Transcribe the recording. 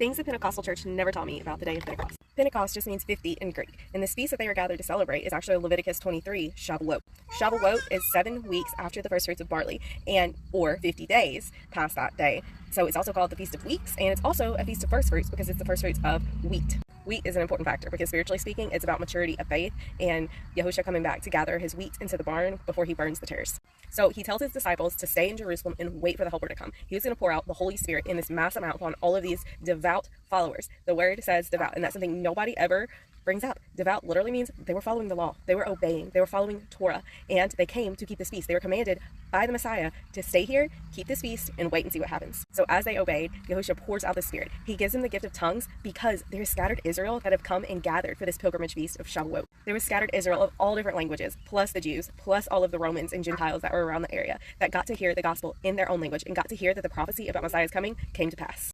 Things the Pentecostal church never taught me about the day of Pentecost. Pentecost just means 50 in Greek, and this feast that they are gathered to celebrate is actually Leviticus 23, Shavuot. Shavuot is 7 weeks after the first fruits of barley, or 50 days past that day. So it's also called the Feast of Weeks, and it's also a Feast of First Fruits because it's the first fruits of wheat. Wheat is an important factor because spiritually speaking, it's about maturity of faith and Yahushua coming back to gather his wheat into the barn before he burns the tares. So he tells his disciples to stay in Jerusalem and wait for the Helper to come. He was going to pour out the Holy Spirit in this mass amount upon all of these devout followers. The word says devout, and that's something nobody ever brings up. Devout literally means they were following the law. They were obeying. They were following Torah, and they came to keep this feast. They were commanded by the Messiah to stay here, keep this feast, and wait and see what happens. So as they obeyed, Yahushua pours out the Spirit. He gives them the gift of tongues because there is scattered Israel that have come and gathered for this pilgrimage feast of Shavuot. There was scattered Israel of all different languages, plus the Jews, plus all of the Romans and Gentiles that were around the area that got to hear the gospel in their own language and got to hear that the prophecy about Messiah's coming came to pass.